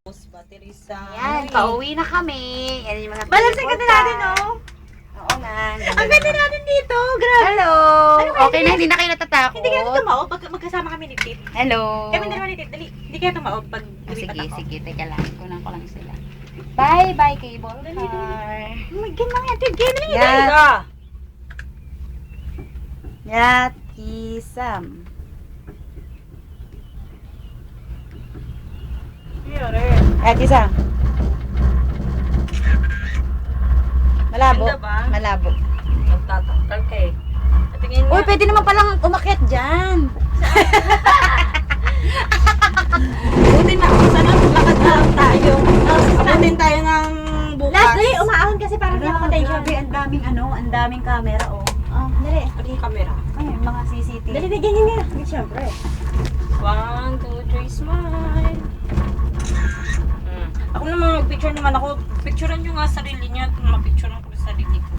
Battery sa... Yan, pauwi na kami. Yan yung mga Balansin ka people na natin, pa. no? Oo nga. Ang ganda natin dito, grabe. Hello! Ano kaya Okay na, hindi na kayo natatakot. Hindi kaya tumaob pag magkasama kami ni Tip. Hello! Kami dalawa ni Tip, dali. Hindi kaya tumaob pag lumipat Sige, ako. sige. Teka lang. Kunan ko lang sila. Bye, bye, cable Dali, car. Oh my God, mga Tip, game na Yan. yan. Yati Sam. Yati Sam. Malabo. Ganda ba? Malabo. Magtatakal ka eh. At tingin Uy, nga. pwede naman palang umakyat dyan. Buti na ako sana maglakad na lang tayo. Abutin tayo ng bukas. Last day, umaahon kasi parang hindi ako Grabe, ang daming ang daming camera, oh. Dali. Ano yung camera? Ayun, mga CCTV. Dali, bigyan niya niya. Siyempre. 1, 2, 3, smile. Ako naman, mag-picture naman ako. Picturean nyo nga sarili nyo.